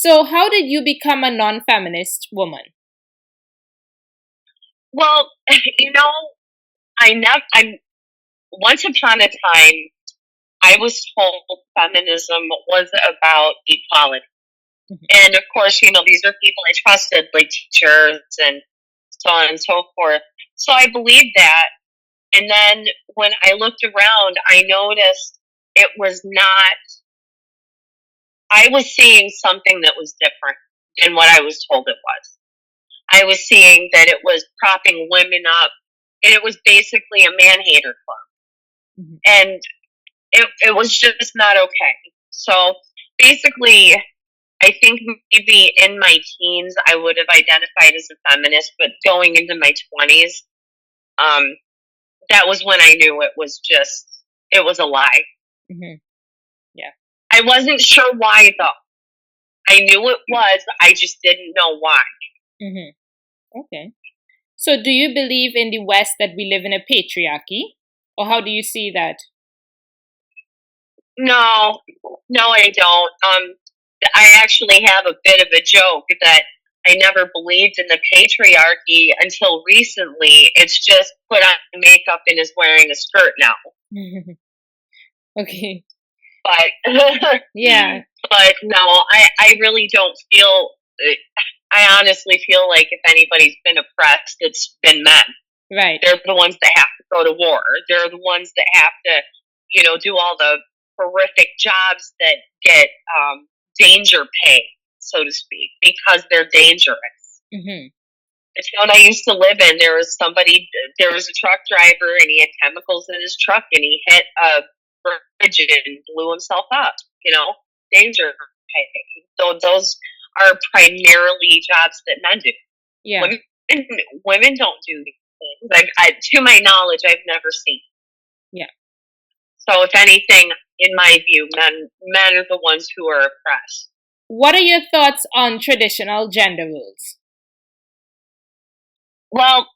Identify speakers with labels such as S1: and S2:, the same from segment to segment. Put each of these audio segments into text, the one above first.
S1: So how did you become a non-feminist woman?
S2: Well, I'm once upon a time, I was told feminism was about equality.
S1: Mhm.
S2: And of course, these are people I trusted, like teachers and so on and so forth. So I believed that. And then when I looked around, I noticed it was not, I was seeing something that was different than what I was told it was. I was seeing that it was propping women up, and it was basically a man hater club.
S1: Mhm.
S2: And it was just not okay. So basically, I think maybe in my teens, I would have identified as a feminist, but going into my 20s, um, that was when I knew it was a lie.
S1: Mm-hmm. Yeah.
S2: I wasn't sure why, though. I knew it was, I just didn't know why.
S1: Mm-hmm. Okay. So do you believe in the West that we live in a patriarchy? Or how do you see that?
S2: No, I don't. I actually have a bit of a joke that I never believed in the patriarchy until recently. It's just put on makeup and is wearing a skirt now.
S1: Okay.
S2: But
S1: Yeah.
S2: but no, I really don't feel. I honestly feel like if anybody's been oppressed, it's been men.
S1: Right.
S2: They're the ones that have to go to war. They're the ones that have to, do all the horrific jobs that get danger pay, so to speak, because they're dangerous.
S1: Mm-hmm.
S2: The town I used to live in, there was a truck driver, and he had chemicals in his truck, and he hit a bridge and blew himself up. Danger pay. So those are primarily jobs that men do.
S1: Yeah.
S2: Women don't do these things. To my knowledge, I've never seen.
S1: Yeah.
S2: So if anything, in my view, men are the ones who are oppressed.
S1: What are your thoughts on traditional gender roles?
S2: Well,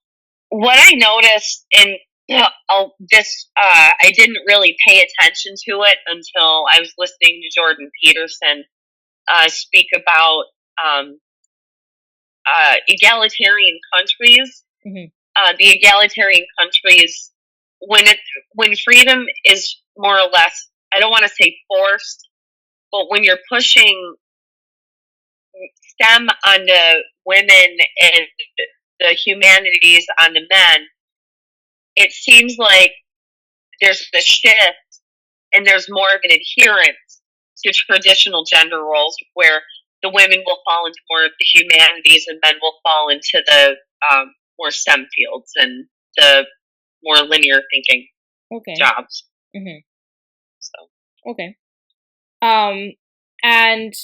S2: what I noticed in I didn't really pay attention to it until I was listening to Jordan Peterson speak about egalitarian countries.
S1: Mm-hmm.
S2: The egalitarian countries, when freedom is more or less, I don't want to say forced, but when you're pushing STEM on the women and the humanities on the men, it seems like there's the shift and there's more of an adherence to traditional gender roles where the women will fall into more of the humanities and men will fall into the more STEM fields and the more linear thinking jobs.
S1: Mm-hmm.
S2: So
S1: okay. And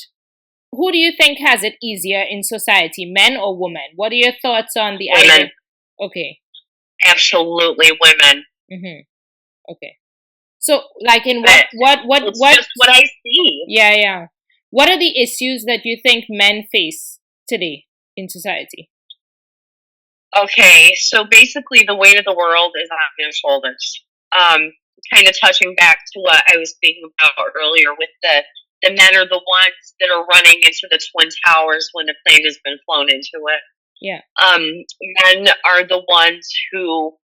S1: who do you think has it easier in society, men or women? What are your thoughts on the
S2: women.
S1: idea? Okay.
S2: Absolutely women.
S1: Mm-hmm. Okay. So, like, in what?
S2: Just what I see.
S1: Yeah. What are the issues that you think men face today in society?
S2: Okay, so basically, the weight of the world is on their shoulders. Kind of touching back to what I was speaking about earlier, with the men are the ones that are running into the Twin Towers when the plane has been flown into it.
S1: Yeah.
S2: Men are the ones who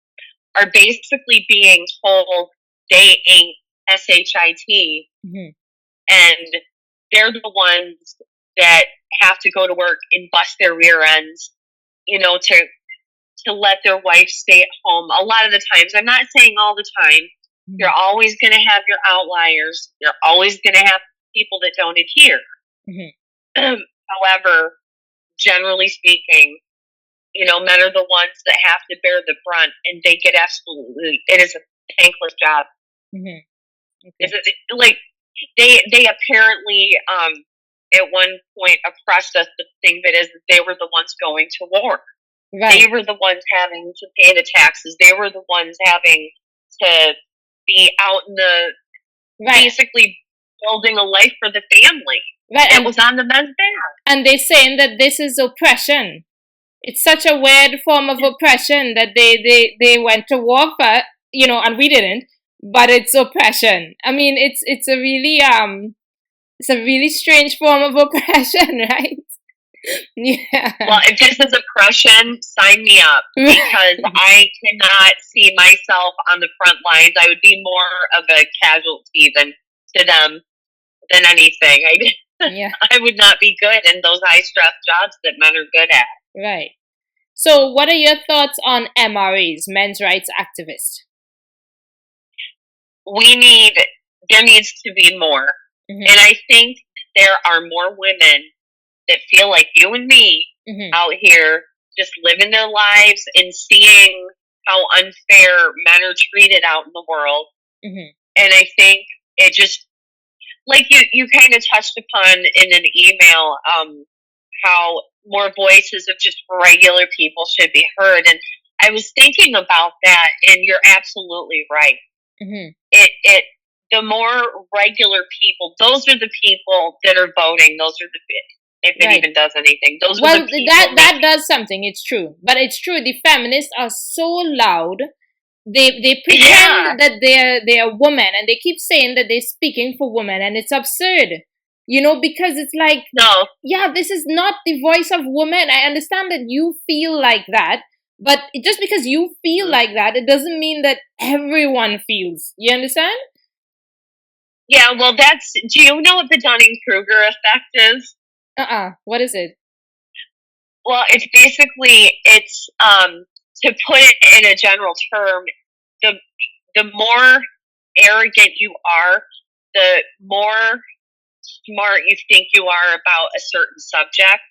S2: are basically being told they ain't shit,
S1: mm-hmm.
S2: and they're the ones that have to go to work and bust their rear ends, to let their wife stay at home. A lot of the times, I'm not saying all the time, mm-hmm. You're always going to have your outliers. You're always going to have people that don't adhere. Mm-hmm. However, generally speaking, men are the ones that have to bear the brunt, and they get it is a thankless job. Mm-hmm. Okay. They apparently, at one point oppressed us. The thing that is, they were the ones going to war. Right. They were the ones having to pay the taxes. They were the ones having to be out in the, basically building a life for the family. Right. It was on the men's back.
S1: And they're saying that this is oppression. It's such a weird form of oppression that they went to war for, and we didn't, but it's oppression. I mean, it's a really, It's a really strange form of oppression, right? Yeah.
S2: Well, if this is oppression, sign me up, because I cannot see myself on the front lines. I would be more of a casualty to them than anything.
S1: Yeah.
S2: I would not be good in those high stress jobs that men are good at.
S1: Right. So, what are your thoughts on MRAs, men's rights activists?
S2: There needs to be more.
S1: Mm-hmm.
S2: And I think there are more women that feel like you and me out here just living their lives and seeing how unfair men are treated out in the world. And I think it just, like you kind of touched upon in an email, how more voices of just regular people should be heard. And I was thinking about that, and you're absolutely right. The more regular people, those are the people that are voting. Those are if it even does anything. Those are the people
S1: that does something. It's true, but it's true. The feminists are so loud. They pretend that they're women, and they keep saying that they're speaking for women, and it's absurd. Because it's like,
S2: no,
S1: yeah, this is not the voice of women. I understand that you feel like that, but just because you feel like that, it doesn't mean that everyone feels. You understand?
S2: Yeah, well, do you know what the Dunning-Kruger effect is?
S1: What is it?
S2: Well, it's basically, to put it in a general term, the more arrogant you are, the more smart you think you are about a certain subject,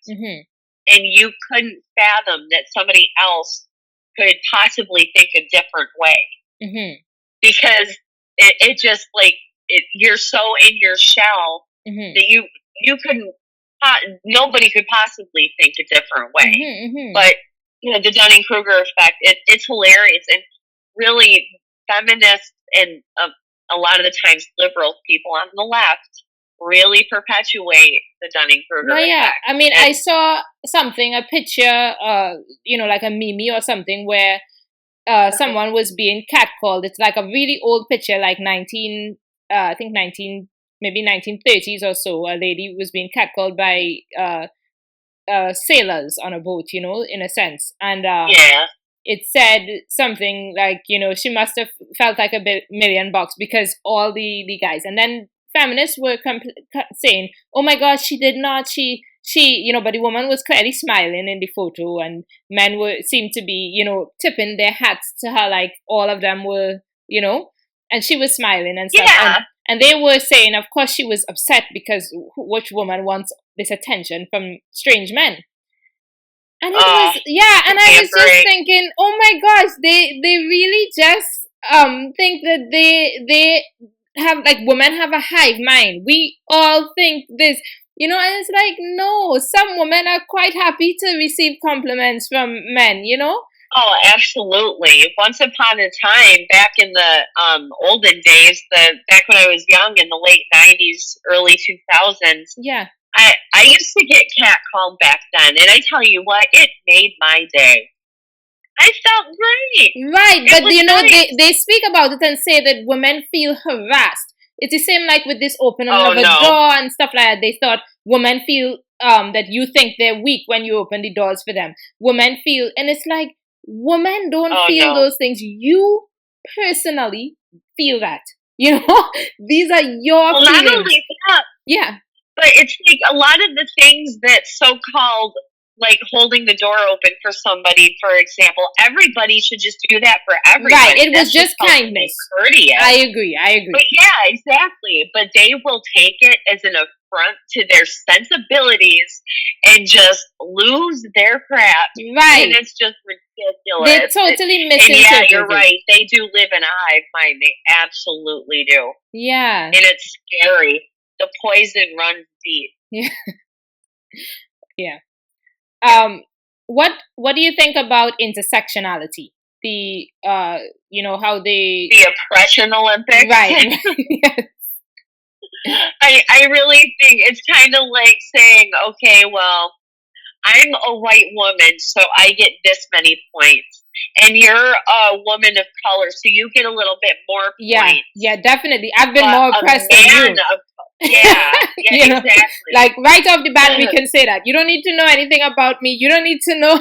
S2: and you couldn't fathom that somebody else could possibly think a different way, because it just, like, you're so in your shell that you couldn't, nobody could possibly think a different way. But the Dunning-Kruger effect, it's hilarious, and really feminists and a lot of the times liberal people on the left really perpetuate the Dunning-Kruger effect.
S1: I mean, I saw something, a picture, like a meme or something, where someone was being catcalled. It's like a really old picture, like maybe 1930s or so. A lady was being catcalled by sailors on a boat, in a sense. And it said something like, she must have felt like $1,000,000 because all the guys. And then feminists were saying, oh my gosh, she did not, she, but the woman was clearly smiling in the photo, and men seemed to be, tipping their hats to her, like all of them were, and she was smiling and stuff.
S2: Yeah.
S1: And they were saying, of course, she was upset because which woman wants this attention from strange men? And it was, and I was just thinking, oh my gosh, they really just think that they have, like, women have a hive mind. We all think this, and it's like, no, some women are quite happy to receive compliments from men,
S2: Oh, absolutely. Once upon a time, back in the olden days, back when I was young, in the late 90s, early 2000s, I used to get catcalled back then, and I tell you what, it made my day. I felt great.
S1: Right, but they speak about it and say that women feel harassed. It's the same like with this opening of a door and stuff like that. They thought women feel that you think they're weak when you open the doors for them. Women feel, and it's like, women don't feel those things. You personally feel that. These are your feelings.
S2: Not only that.
S1: Yeah.
S2: But it's like a lot of the things that so-called, like, holding the door open for somebody, for example, everybody should just do that for everybody.
S1: Right, it was just kindness.
S2: Courteous.
S1: I agree.
S2: But yeah, exactly. But they will take it as an affront to their sensibilities and just lose their crap.
S1: Right.
S2: And it's just ridiculous.
S1: They're totally misinterpreted.
S2: And yeah, you're right. They do live in a hive mind. They absolutely do.
S1: Yeah.
S2: And it's scary. The poison runs deep.
S1: Yeah. Yeah. What do you think about intersectionality? The how they,
S2: the oppression Olympics,
S1: right?
S2: I really think it's kind of like saying, okay, well, I'm a white woman, so I get this many points, and you're a woman of color, so you get a little bit more points.
S1: Yeah, definitely. I've been more oppressed than you.
S2: Yeah,
S1: You know,
S2: exactly.
S1: like right off the bat, we can say that you don't need to know anything about me. You don't need to know.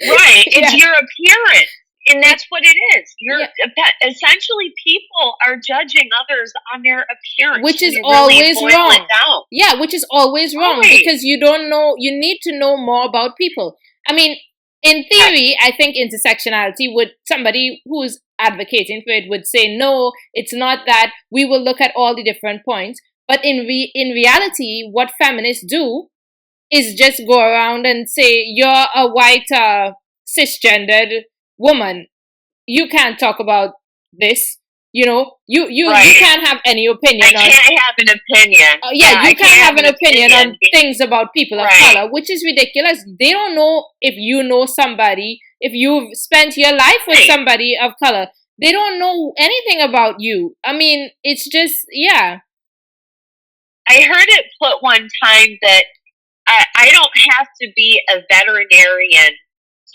S2: Right, it's
S1: Yeah.
S2: your appearance, and that's what it is.
S1: Yeah.
S2: Essentially, people are judging others on their appearance,
S1: Which is
S2: when you really
S1: always
S2: boil
S1: wrong.
S2: it down.
S1: Yeah, which is always wrong
S2: Right.
S1: because you don't know. You need to know more about people. I mean, in theory, I think intersectionality would, somebody who's advocating for it would say, no, it's not that. We will look at all the different points. But in reality, what feminists do is just go around and say, you're a white cisgendered woman. You can't talk about this. You know, you can't have any opinion.
S2: I can't have an opinion.
S1: You can't have an opinion on things about people of color, which is ridiculous. They don't know if you know somebody, if you've spent your life with somebody of color. They don't know anything about you. I mean, it's just, yeah.
S2: I heard it put one time that I don't have to be a veterinarian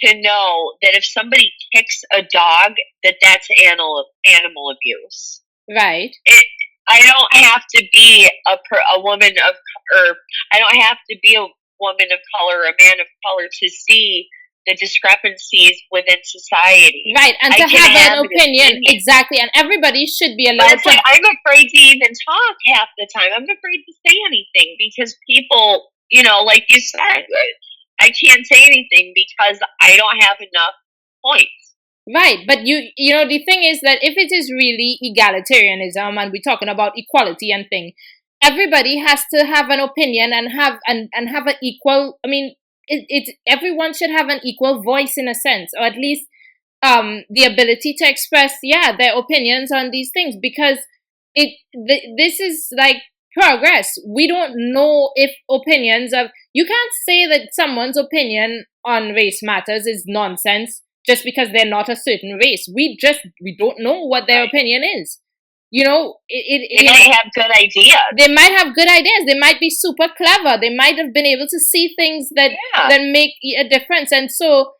S2: to know that if somebody kicks a dog, that's animal abuse.
S1: Right.
S2: I don't have to be a woman of, or I don't have to be a woman of color, a man of color, to see the discrepancies within society.
S1: Right, and to have an opinion. Exactly, and everybody should be allowed to.
S2: I'm afraid to even talk half the time. I'm afraid to say anything because people, you know, like you said, I can't say anything because I don't have enough points.
S1: Right, but you know, the thing is that if it is really egalitarianism and we're talking about equality and thing, everybody has to have an opinion and have an equal. I mean, everyone should have an equal voice in a sense, or at least the ability to express their opinions on these things, because this is like progress. We don't know if opinions of, you can't say that someone's opinion on race matters is nonsense just because they're not a certain race. We don't know what their opinion is. You know,
S2: they might have good ideas.
S1: They might have good ideas. They might be super clever. They might have been able to see things that make a difference. And so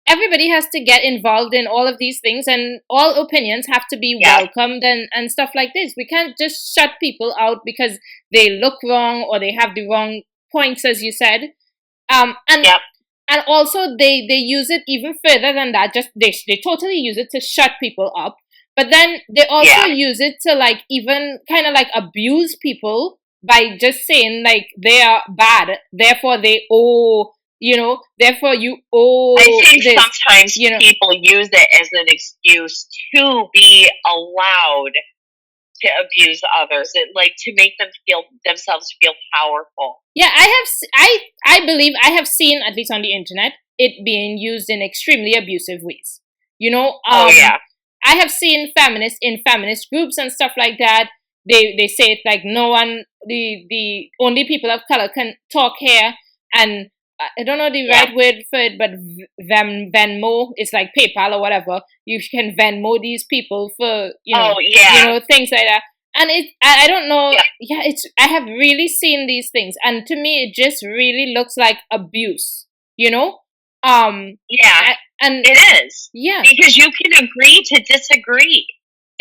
S1: everybody has to get involved in all of these things, and all opinions have to be welcomed and stuff like this. We can't just shut people out because they look wrong or they have the wrong points, as you said. And also they use it even further than that. Just they totally use it to shut people up. But then they also use it to like even kind of like abuse people by just saying like they are bad, therefore they owe, you know, therefore you owe.
S2: I think sometimes people use it as an excuse to be allowed to abuse others, like to make themselves feel powerful.
S1: Yeah, I believe I have seen, at least on the internet, it being used in extremely abusive ways. You know, I have seen feminists in feminist groups and stuff like that. They say it like no one, the only people of color can talk here, and I don't know the right word for it, but Venmo, it's like PayPal or whatever. You can Venmo these people for you know things like that. And I don't know. Yeah, I have really seen these things, and to me, it just really looks like abuse. You know.
S2: And it is. Yeah. Because you can agree to disagree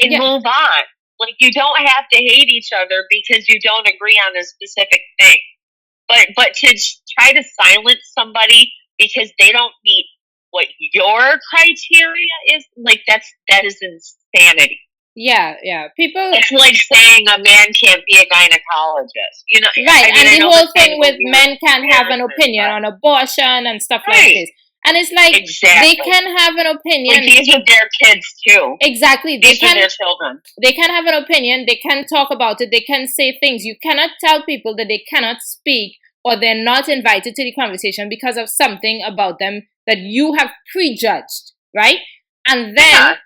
S2: and move on. Like, you don't have to hate each other because you don't agree on a specific thing. But to try to silence somebody because they don't meet what your criteria is, like, that is insanity.
S1: Yeah. People.
S2: It's like saying a man can't be a gynecologist. You know,
S1: right? I mean, and the whole thing with men can't have an opinion on abortion and stuff like this. And it's like they can have an opinion.
S2: Like, these are their kids too.
S1: Exactly.
S2: These are their children.
S1: They can have an opinion. They can talk about it. They can say things. You cannot tell people that they cannot speak or they're not invited to the conversation because of something about them that you have prejudged, right? And then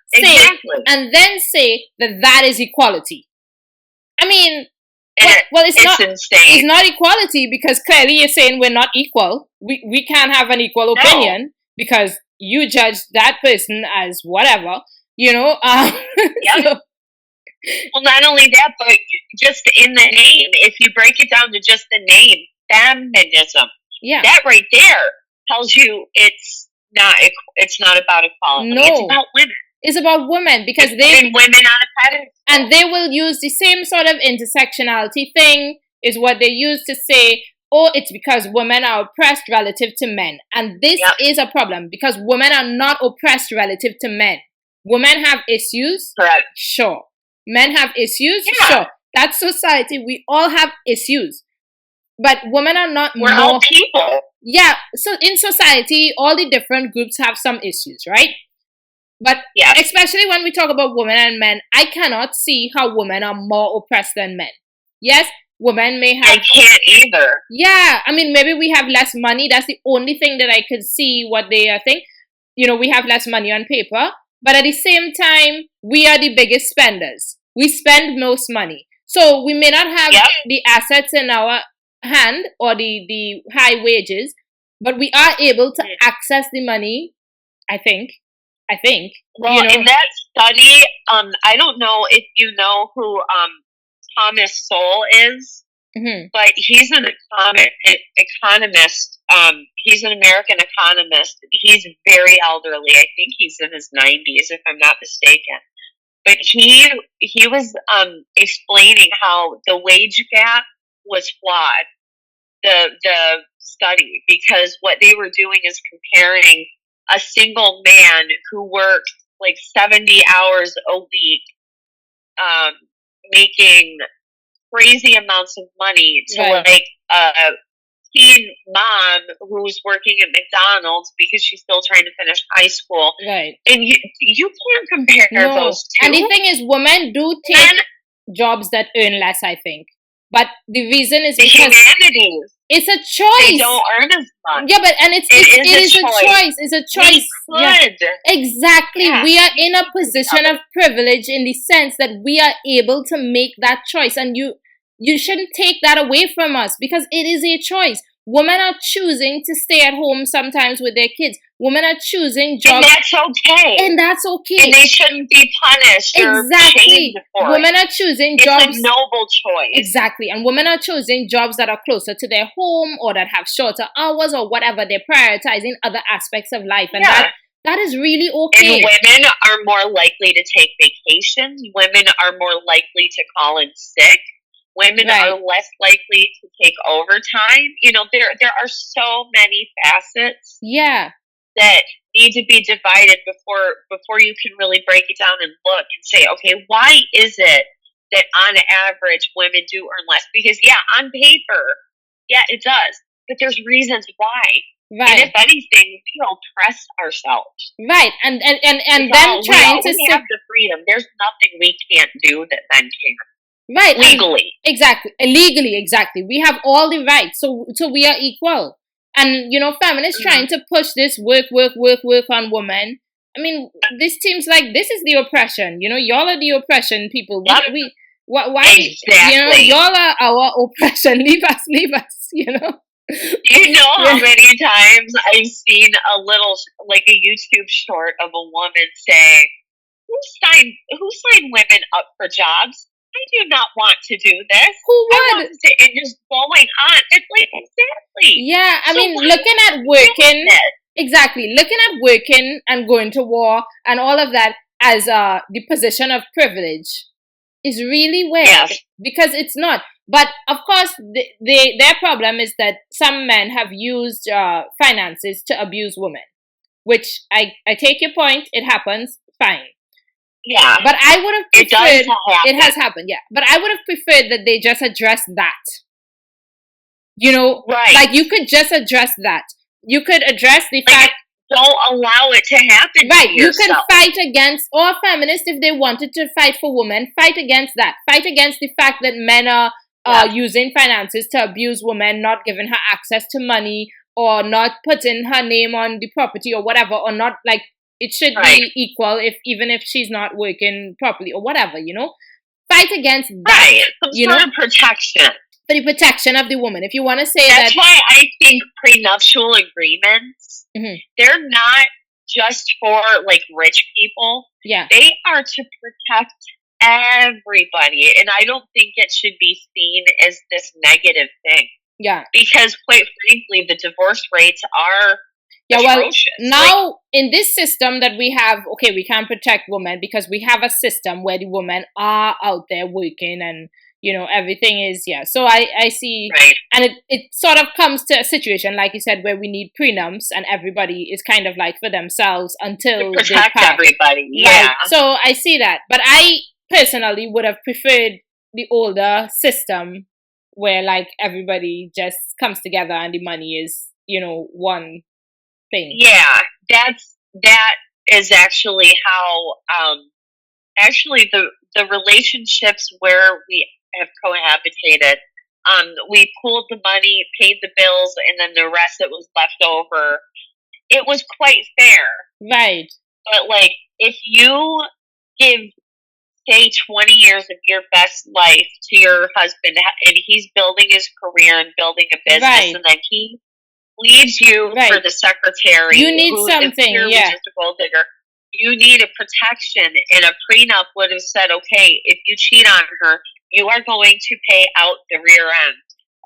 S1: say that is equality. I mean, it's not insane. It's not equality because clearly you're saying we're not equal. We can't have an equal opinion because you judge that person as whatever, you know.
S2: So. Well, not only that, but just in the name, if you break it down to just the name, feminism, that right there tells you it's not about equality. No. It's about women.
S1: It's about women, because
S2: women on a pedestal.
S1: And they will use the same sort of intersectionality thing, is what they use to say, oh, it's because women are oppressed relative to men. And this is a problem, because women are not oppressed relative to men. Women have issues.
S2: Correct.
S1: Sure. Men have issues. Sure. That's society. We all have issues. But women are not
S2: We're all people.
S1: Yeah. So in society, all the different groups have some issues, right? But especially when we talk about women and men, I cannot see how women are more oppressed than men. Yes, women may have...
S2: I can't either.
S1: Yeah, I mean, maybe we have less money. That's the only thing that I could see what they think. You know, we have less money on paper. But at the same time, we are the biggest spenders. We spend most money. So we may not have the assets in our hand or the high wages, but we are able to access the money, I think.
S2: Well, in that study, I don't know if you know who Thomas Sowell is, but he's an economist. He's an American economist. He's very elderly. I think he's in his 90s, if I'm not mistaken. But he was explaining how the wage gap was flawed, the study, because what they were doing is comparing a single man who worked like 70 hours a week, making crazy amounts of money, to like a teen mom who's working at McDonald's because she's still trying to finish high school.
S1: Right.
S2: And you can't compare those two.
S1: And the thing is, women do take jobs that earn less, I think. But the reason is because
S2: humanities.
S1: It's a choice.
S2: They don't earn as much.
S1: Yeah, but and it is a choice. It's a choice.
S2: We could.
S1: Exactly. Yeah. We are in a position of privilege in the sense that we are able to make that choice, and you shouldn't take that away from us, because it is a choice. Women are choosing to stay at home sometimes with their kids. Women are choosing jobs.
S2: And that's okay.
S1: And that's okay.
S2: And they shouldn't be punished or shamed for
S1: women are choosing jobs.
S2: It's a noble choice.
S1: Exactly. And women are choosing jobs that are closer to their home, or that have shorter hours, or whatever. They're prioritizing other aspects of life. And that is really okay.
S2: And women are more likely to take vacations. Women are more likely to call in sick. Women are less likely to take overtime. You know, there are so many facets. That need to be divided before you can really break it down and look and say, okay, why is it that on average women do earn less? Because on paper, it does, but there's reasons why. Right. And if anything, we oppress ourselves.
S1: Right. And then trying to
S2: have the freedom. There's nothing we can't do that men can.
S1: Right.
S2: Legally.
S1: Legally, exactly. We have all the rights. So we are equal. And, you know, feminists trying to push this work on women. I mean, this seems like this is the oppression. You know, y'all are the oppression people. Why,
S2: exactly.
S1: You know, y'all are our oppression. Leave us, you know.
S2: You know how many times I've seen a little, like a YouTube short of a woman saying, who signed women up for jobs? I do not want to do this.
S1: Who would?
S2: And just going on. It's like, exactly.
S1: Yeah, I mean, looking at working. Exactly. Looking at working and going to war and all of that as the position of privilege is really weird. Because it's not. But, of course, their problem is that some men have used finances to abuse women. Which, I take your point. It happens. Fine.
S2: Yeah.
S1: But I would have preferred... It has happened, But I would have preferred that they just address that. You know?
S2: Right.
S1: Like, you could just address that. You could address the fact...
S2: Don't allow it to happen
S1: Right.
S2: to yourself.
S1: You can fight against... Or feminists, if they wanted to fight for women, fight against that. Fight against the fact that men are using finances to abuse women, not giving her access to money, or not putting her name on the property or whatever, or not, like... It should be equal even if she's not working properly or whatever, you know? Fight against that.
S2: Right. Some sort of protection.
S1: For the protection of the woman. If you want to say
S2: That's why I think prenuptial agreements, they're not just for, like, rich people.
S1: Yeah.
S2: They are to protect everybody. And I don't think it should be seen as this negative thing.
S1: Yeah.
S2: Because, quite frankly, the divorce rates are... atrocious.
S1: Now in this system that we have, okay, we can't protect women because we have a system where the women are out there working and, you know, everything is, so I see,
S2: right.
S1: And it sort of comes to a situation, like you said, where we need prenups and everybody is kind of like for themselves until
S2: to protect everybody. Yeah.
S1: Right. So I see that. But I personally would have preferred the older system where like everybody just comes together and the money is, you know, one thing.
S2: Yeah, that is actually how actually the relationships where we have cohabitated, we pooled the money, paid the bills, and then the rest that was left over, it was quite fair.
S1: Right.
S2: But like if you give, say, 20 years of your best life to your husband and he's building his career and building a business,
S1: right.
S2: and then he leaves you
S1: right.
S2: for the secretary,
S1: you need something,
S2: just a gold digger. You need a protection, and a prenup would have said, okay, if you cheat on her, you are going to pay out the rear end.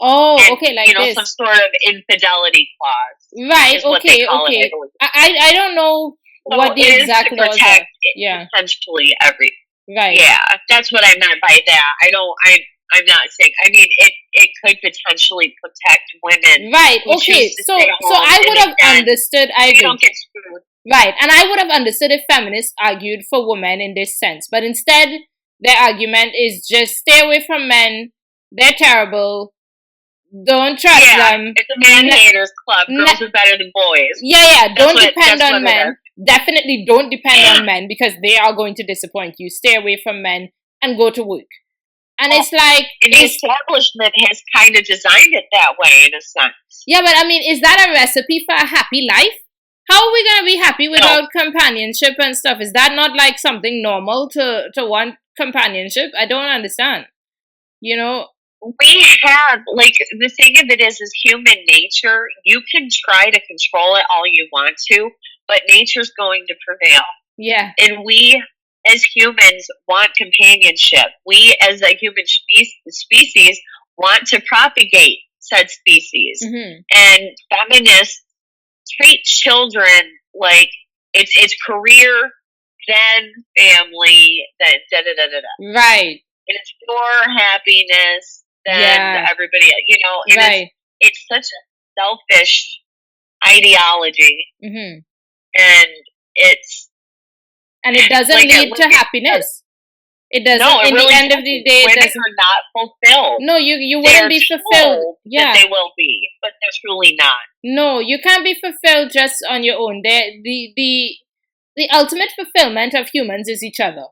S1: Oh, and, okay, like this.
S2: Some sort of infidelity clause.
S1: Right, okay. I don't know so what the exact laws are.
S2: Potentially every.
S1: Right.
S2: Yeah, that's what I meant by that. I'm not saying. I mean, it could potentially protect women.
S1: Right. Okay. So I would have understood. I agree.
S2: You don't get screwed.
S1: Right, and I would have understood if feminists argued for women in this sense, but instead their argument is just stay away from men. They're terrible. Don't trust them.
S2: It's a man haters club. Girls are better than boys.
S1: Yeah. Don't depend on men. Definitely don't depend on men because they are going to disappoint you. Stay away from men and go to work. And it's like...
S2: And the establishment has kind of designed it that way in a sense.
S1: Yeah, but I mean, is that a recipe for a happy life? How are we going to be happy without companionship and stuff? Is that not like something normal to want companionship? I don't understand. You know?
S2: We have, like, the thing of it is human nature. You can try to control it all you want to, but nature's going to prevail.
S1: Yeah.
S2: And we, as humans, want companionship. We, as a human species, want to propagate said species.
S1: Mm-hmm.
S2: And feminists treat children like it's career, then family, then da-da-da-da-da.
S1: Right.
S2: And it's your happiness, then everybody, you know. And
S1: right.
S2: It's such a selfish ideology.
S1: Mm-hmm.
S2: And
S1: it doesn't lead to happiness. It doesn't.
S2: No, it
S1: in
S2: really
S1: the end of the day,
S2: women are not fulfilled.
S1: No, you wouldn't be fulfilled.
S2: Yeah, they will be, but they're truly not.
S1: No, you can't be fulfilled just on your own. The ultimate fulfillment of humans is each other.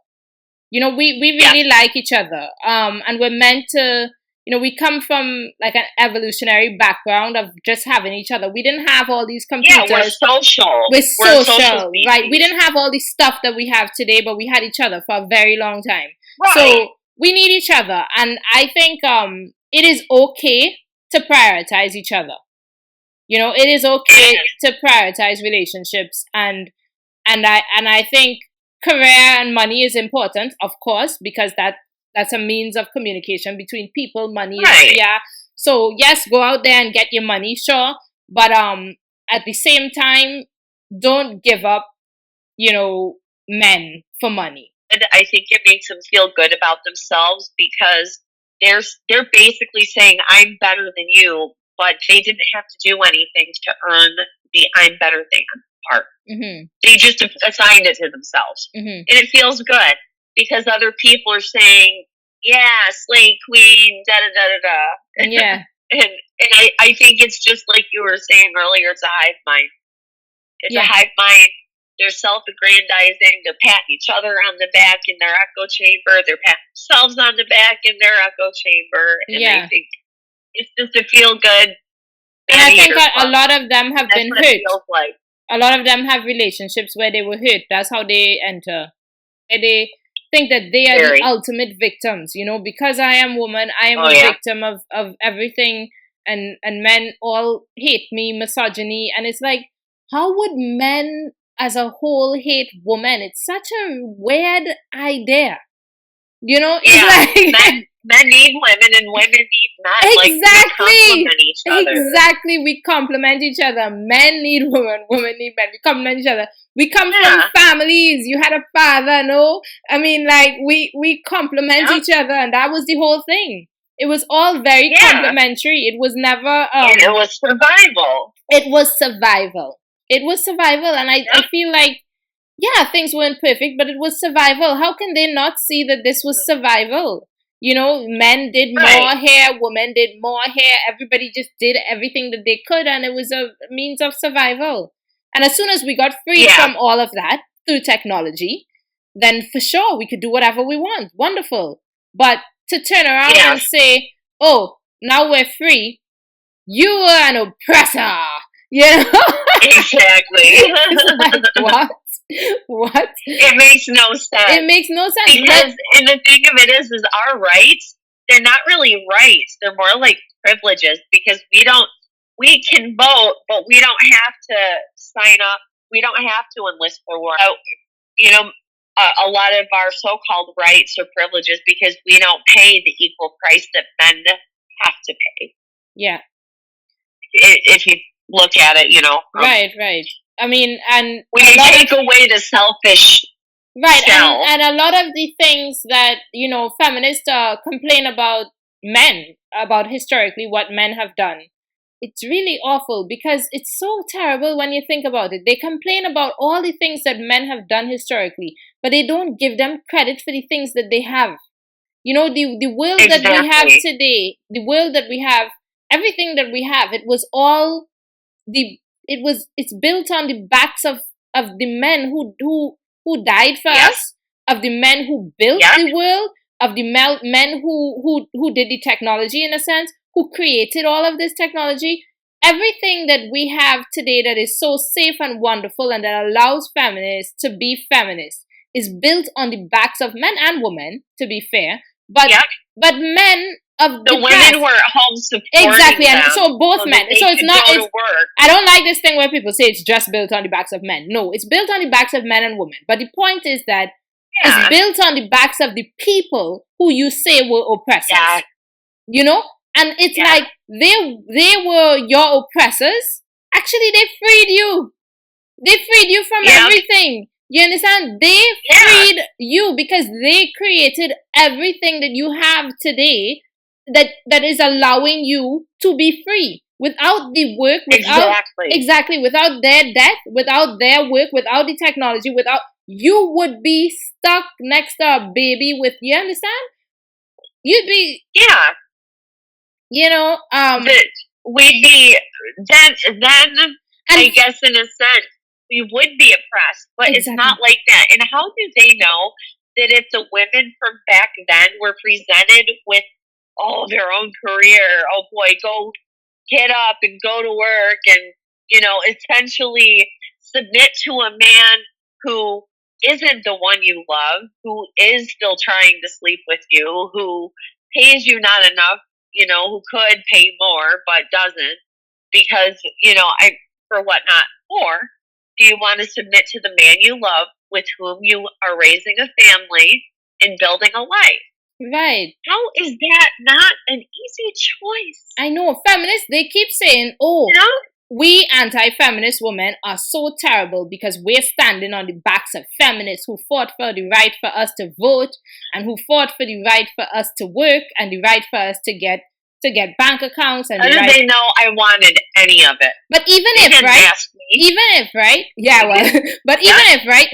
S1: You know, we really like each other. And we're meant to. You know, we come from like an evolutionary background of just having each other. We didn't have all these computers.
S2: Yeah, we're social.
S1: We're social, right? We didn't have all this stuff that we have today, but we had each other for a very long time.
S2: Right.
S1: So we need each other, and I think it is okay to prioritize each other. You know, it is okay to prioritize relationships, and I think career and money is important, of course, because that's a means of communication between people. Money is, so yes, go out there and get your money, sure. But at the same time, don't give up, you know, men for money.
S2: And I think it makes them feel good about themselves because they're basically saying, I'm better than you, but they didn't have to do anything to earn the I'm better than part.
S1: Mm-hmm.
S2: They just assigned it to themselves.
S1: Mm-hmm.
S2: And it feels good. Because other people are saying, yeah, slay queen, da-da-da-da-da.
S1: Yeah.
S2: and I think it's just like you were saying earlier, it's a hive mind. It's a hive mind. They're self-aggrandizing. They're patting each other on the back in their echo chamber. They're patting themselves on the back in their echo chamber. And I think it's just a feel-good.
S1: And I think a lot of them have been hurt.
S2: It feels like.
S1: A lot of them have relationships where they were hurt. That's how they enter. They think that they are the ultimate victims, you know, because I am woman, I am a victim of everything, and men all hate me, misogyny, and it's like, how would men as a whole hate women? It's such a weird idea, you know. It's like
S2: men need women and women need men.
S1: Exactly.
S2: Like, we complement each other.
S1: Exactly. We complement each other. Men need women. Women need men. We complement each other. We come from families. You had a father, no? I mean, like, we complement each other, and that was the whole thing. It was all very complementary. It was never...
S2: and it was survival.
S1: It was survival. It was survival, and I feel like, yeah, things weren't perfect, but it was survival. How can they not see that this was survival? You know, men did more hair, women did more hair. Everybody just did everything that they could, and it was a means of survival. And as soon as we got free from all of that through technology, then for sure we could do whatever we want. Wonderful. But to turn around and say, oh, now we're free, you are an oppressor. You know?
S2: Exactly.
S1: It's like, what?
S2: It makes no sense.
S1: It makes no sense.
S2: Because, and the thing of it is our rights, they're not really rights. They're more like privileges, because we can vote, but we don't have to sign up. We don't have to enlist for war. You know, a lot of our so-called rights are privileges because we don't pay the equal price that men have to pay.
S1: Yeah.
S2: If you look at it, you know.
S1: Right. I mean, and
S2: we take away the selfish.
S1: Right, and a lot of the things that, you know, feminists complain about men, about historically what men have done. It's really awful because it's so terrible when you think about it. They complain about all the things that men have done historically, but they don't give them credit for the things that they have. You know, the world that we have today, the world that we have, everything that we have, it's built on the backs of the men who died for us, of the men who built the world, of the men who did the technology, in a sense, who created all of this technology. Everything that we have today that is so safe and wonderful and that allows feminists to be feminists is built on the backs of men and women, to be fair. But men of the
S2: women were at home supporting them.
S1: And so both men. So it's not.
S2: Go to work.
S1: I don't like this thing where people say it's just built on the backs of men. No, it's built on the backs of men and women. But the point is that it's built on the backs of the people who you say were oppressors. Yeah. You know, and it's like they were your oppressors. Actually, they freed you. They freed you from everything. You understand? They freed you because they created everything that you have today that is allowing you to be free. Without the work, without their death, without their work, without the technology, without, you would be stuck next to a baby with, you understand? You'd be, you know,
S2: we'd be, then I guess in a sense, we would be oppressed, but it's not like that. And how do they know that if the women from back then were presented with their own career, oh boy, go get up and go to work and, you know, essentially submit to a man who isn't the one you love, who is still trying to sleep with you, who pays you not enough, you know, who could pay more but doesn't, because, you know, do you want to submit to the man you love with whom you are raising a family and building a life?
S1: Right.
S2: How is that not an easy choice?
S1: I know. Feminists, they keep saying, we anti-feminist women are so terrible because we're standing on the backs of feminists who fought for the right for us to vote and who fought for the right for us to work and the right for us to get bank accounts and
S2: how did they know I wanted any of it?
S1: But even if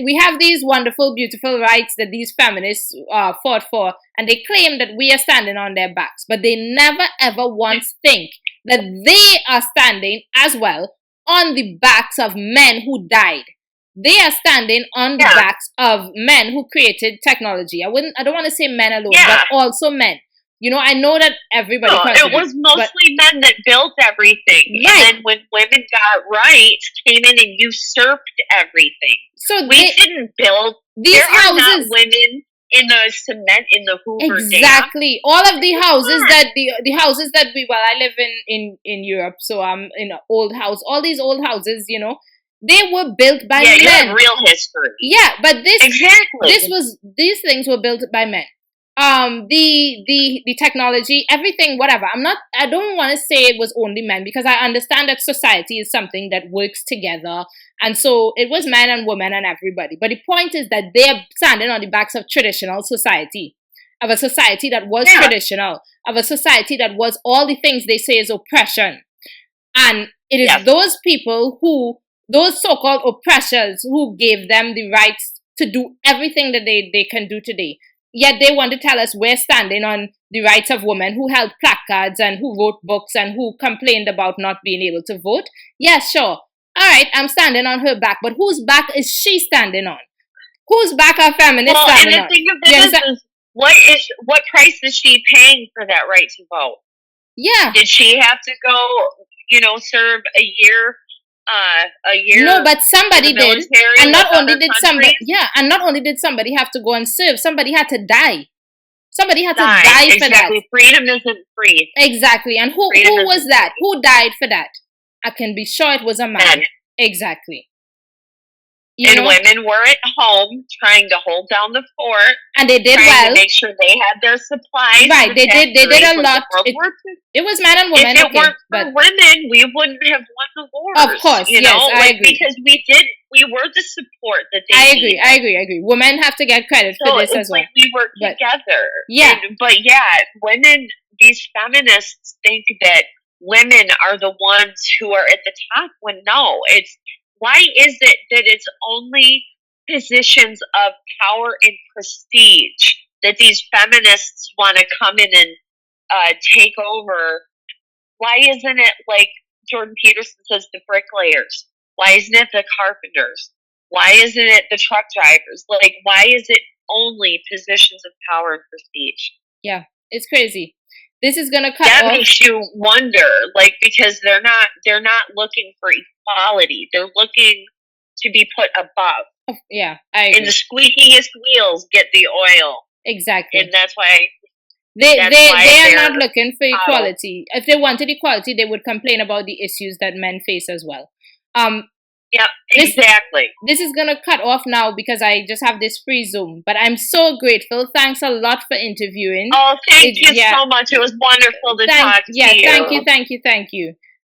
S1: we have these wonderful, beautiful rights that these feminists fought for, and they claim that we are standing on their backs, but they never ever once think that they are standing as well on the backs of men who died. They are standing on the backs of men who created technology. I don't want to say men alone, but also men. You know, I know that everybody.
S2: No, it was mostly men that built everything, and then when women got rights, came in and usurped everything. So we didn't build these houses. Are not women in the cement in the Hoover
S1: Dam. All of the houses the houses that I live in Europe, so I'm in an old house. All these old houses, you know, they were built by men.
S2: You have real history.
S1: Yeah, but these things were built by men. the technology, everything, whatever. I don't want to say it was only men, because I understand that society is something that works together, and so it was men and women and everybody. But the point is that they're standing on the backs of traditional society, of a society that was traditional, of a society that was all the things they say is oppression. And it is those people those so-called oppressors, who gave them the rights to do everything that they can do today. Yet they want to tell us we're standing on the rights of women, who held placards and who wrote books and who complained about not being able to vote. Yes, sure. All right, I'm standing on her back, but whose back is she standing on? Whose back are feminists standing on?
S2: And the thing of it is, what price is she paying for that right to vote?
S1: Yeah.
S2: Did she have to go, serve a year?
S1: No, but somebody did, and not only did somebody, and not only did somebody have to go and serve, somebody had to die. Somebody had to die for that.
S2: Freedom isn't free.
S1: Exactly, and who was that? Who died for that? I can be sure it was a man. Exactly.
S2: Women were at home trying to hold down the fort,
S1: and they did well
S2: to make sure they had their supplies.
S1: Right, they did a lot. It was men and women.
S2: If it weren't for women, we wouldn't have won the wars.
S1: Of course, I agree.
S2: Because we were the support that they
S1: needed. I agree. Women have to get credit for this as well.
S2: We work together.
S1: Yeah.
S2: Women, these feminists think that women are the ones who are at the top, when no, why is it that it's only positions of power and prestige that these feminists want to come in and take over? Why isn't it, like Jordan Peterson says, the bricklayers? Why isn't it the carpenters? Why isn't it the truck drivers? Like, why is it only positions of power and prestige?
S1: Yeah, it's crazy. This is gonna cut
S2: that
S1: off.
S2: Makes you wonder, because they're not looking for equality. They're looking to be put above.
S1: Yeah, I agree.
S2: And the squeakiest wheels get the oil.
S1: Exactly.
S2: And that's why
S1: they are not looking for equality. If they wanted equality, they would complain about the issues that men face as well.
S2: Yeah, exactly.
S1: This is going to cut off now because I just have this free Zoom. But I'm so grateful. Thanks a lot for interviewing.
S2: Oh, thank you so much. It was wonderful to talk to you.
S1: Thank you.